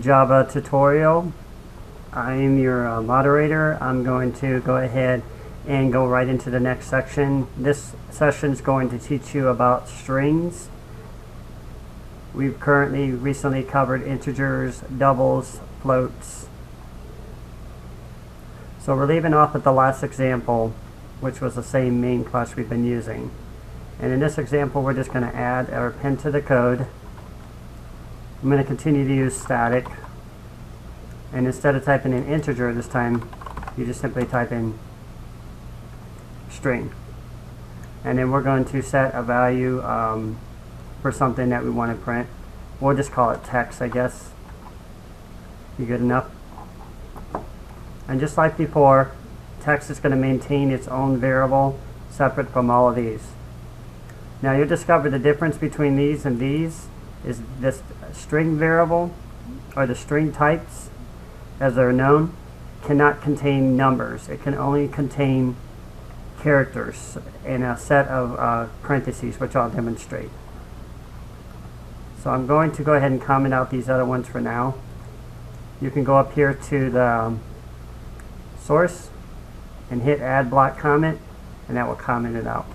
Java tutorial. I am your moderator. I'm going to go ahead and go right into the next section. This session is going to teach you about strings. We've recently covered integers, doubles, floats. So we're leaving off at the last example, which was the same main class we've been using. And in this example, we're just going to add or append to the code. I'm going to continue to use static. And instead of typing in integer this time, you just simply type in string. And then we're going to set a value for something that we want to print. We'll just call it text, I guess. You good enough? And just like before, text is going to maintain its own variable separate from all of these. Now you'll discover the difference between these and these is this string variable, or the string types as they're known, cannot contain numbers. It can only contain characters in a set of parentheses, which I'll demonstrate. So I'm going to go ahead and comment out these other ones for now. You can go up here to the source and hit add block comment, and that will comment it out.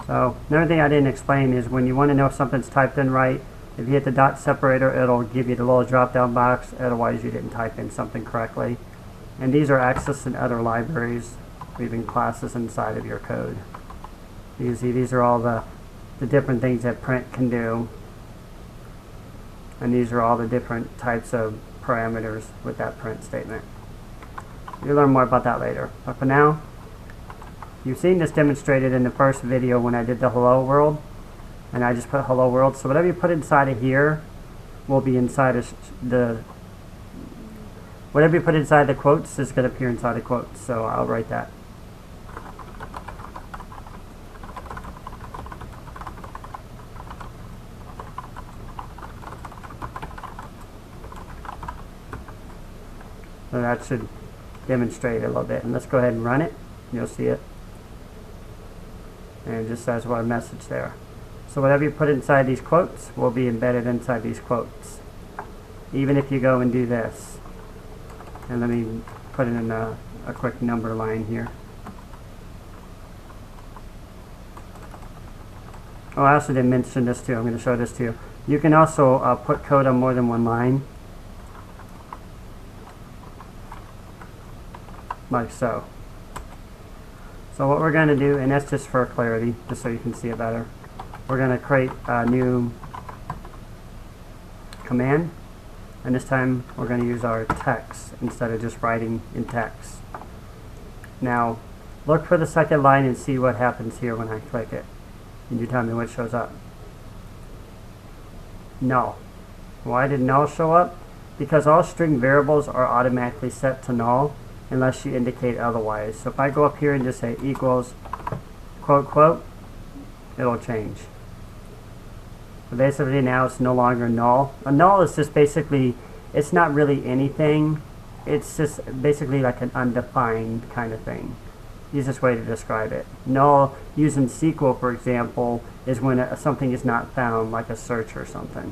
So another thing I didn't explain is when you want to know if something's typed in right, if you hit the dot separator, it'll give you the little drop down box, otherwise you didn't type in something correctly. And these are accessed in other libraries, or even classes inside of your code. You see these are all the different things that print can do. And these are all the different types of parameters with that print statement. You'll learn more about that later. But for now, you've seen this demonstrated in the first video when I did the hello world. And I just put hello world. So whatever you put inside of here will be inside of whatever you put inside the quotes is going to appear inside the quotes. So I'll write that. So that should demonstrate it a little bit. And let's go ahead and run it. You'll see it. And it just says what a message there. So whatever you put inside these quotes will be embedded inside these quotes. Even if you go and do this. And let me put it in a quick number line here. Oh, I also didn't mention this too. I'm going to show this to you. You can also put code on more than one line. Like so. So what we're going to do, and that's just for clarity, just so you can see it better. We're going to create a new command, and this time we're going to use our text instead of just writing in text. Now, look for the second line and see what happens here when I click it. And you tell me what shows up. Null. Why did null show up? Because all string variables are automatically set to null unless you indicate otherwise. So if I go up here and just say equals quote quote, it'll change. So basically now it's no longer null. A null is just basically, it's not really anything. It's just basically like an undefined kind of thing. Easiest way to describe it. Null using SQL, for example, is when something is not found, like a search or something.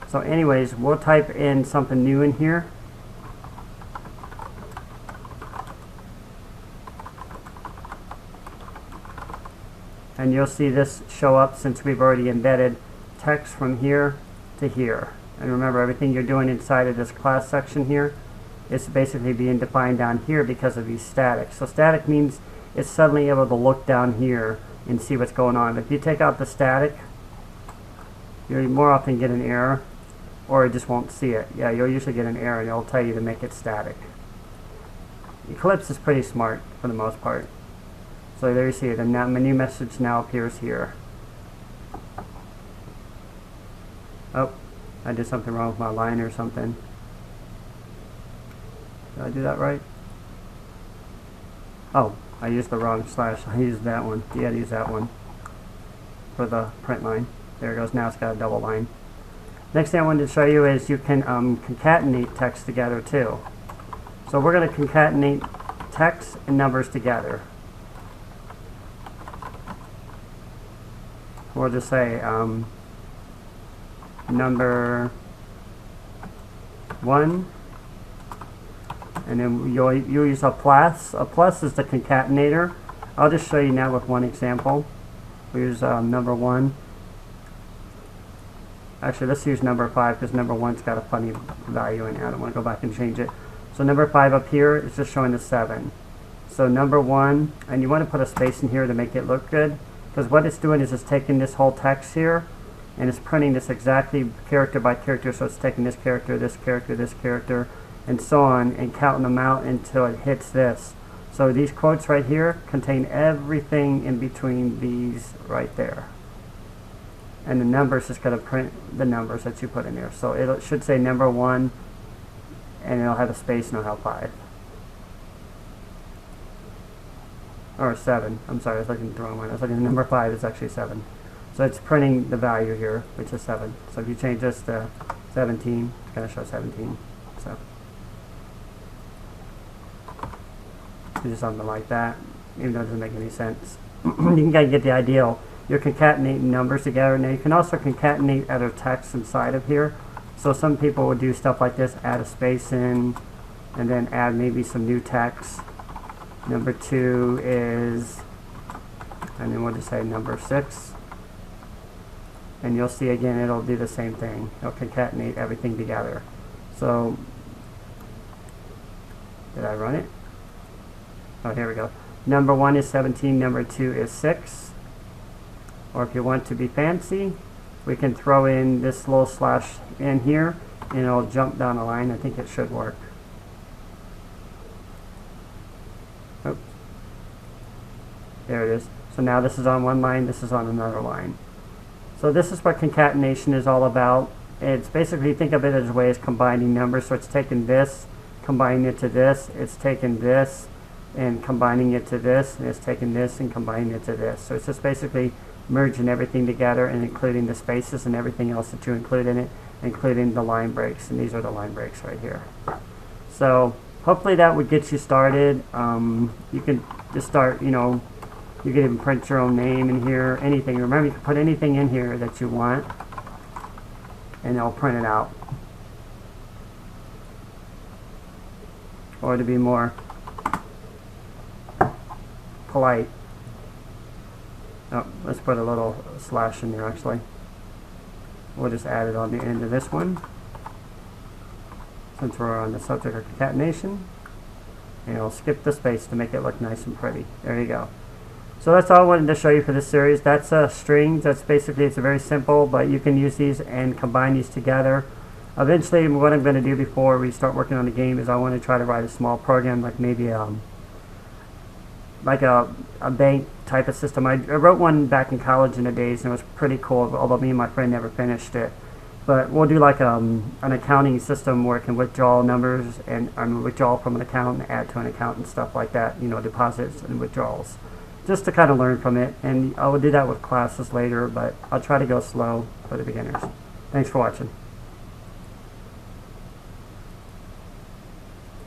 So anyways, we'll type in something new in here. And you'll see this show up since we've already embedded text from here to here. And remember, everything you're doing inside of this class section here is basically being defined down here because of these static. So static means it's suddenly able to look down here and see what's going on. If you take out the static, you'll more often get an error, or it just won't see it. Yeah, you'll usually get an error and it'll tell you to make it static. Eclipse is pretty smart for the most part. So there you see it, and now my new message now appears here. Oh, I did something wrong with my line or something. Did I do that right? Oh, I used the wrong slash. I used that one. Yeah, I used that one for the print line. There it goes. Now it's got a double line. Next thing I wanted to show you is you can concatenate text together too. So we're going to concatenate text and numbers together. We'll just say number 1, and then you'll use a plus. A plus is the concatenator. I'll just show you now with one example. We use number 1. Actually, let's use number 5 because number 1's got a funny value in it. I don't want to go back and change it. So number 5 up here is just showing the 7. So number 1, and you want to put a space in here to make it look good, because what it's doing is it's taking this whole text here and it's printing this exactly character by character. So it's taking this character, this character, this character, and so on, and counting them out until it hits this. So these quotes right here contain everything in between these right there. And the numbers is going to print the numbers that you put in there. So it should say number 1, and it'll have a space and it'll have 5. Or 7. I'm sorry, I was looking at the wrong one. I was looking at number 5, it's actually 7. So it's printing the value here, which is 7. So if you change this to 17, it's going to show 17. So do something like that, even though it doesn't make any sense. You can kind of get the idea. You're concatenating numbers together. Now you can also concatenate other text inside of here. So some people would do stuff like this, add a space in, and then add maybe some new text. Number 2 is, and then we'll just say number 6. And you'll see again, it'll do the same thing. It'll concatenate everything together. So, did I run it? Oh, here we go. Number 1 is 17, number 2 is 6. Or if you want to be fancy, we can throw in this little slash in here, and it'll jump down a line. I think it should work. Oh. There it is. So now this is on one line, this is on another line. So this is what concatenation is all about. It's basically, think of it as a way of combining numbers. So it's taking this, combining it to this, it's taking this, and combining it to this, and it's taking this and combining it to this. So it's just basically merging everything together and including the spaces and everything else that you include in it, including the line breaks, and these are the line breaks right here. So hopefully that would get you started. You can just start, you know, you can even print your own name in here, anything. Remember, you can put anything in here that you want, and it'll print it out. Or to be more polite, oh, let's put a little slash in there actually. We'll just add it on the end of this one, since we're on the subject of concatenation. And it'll skip the space to make it look nice and pretty. There you go. So that's all I wanted to show you for this series. That's strings. That's basically, it's very simple, but you can use these and combine these together. Eventually, what I'm going to do before we start working on the game is I want to try to write a small program, like maybe like a bank type of system. I wrote one back in college in the days, and it was pretty cool, although me and my friend never finished it. But we'll do like an accounting system where it can withdraw numbers and withdraw from an account and add to an account and stuff like that, you know, deposits and withdrawals. Just to kind of learn from it, and I will do that with classes later, but I'll try to go slow for the beginners. Thanks for watching.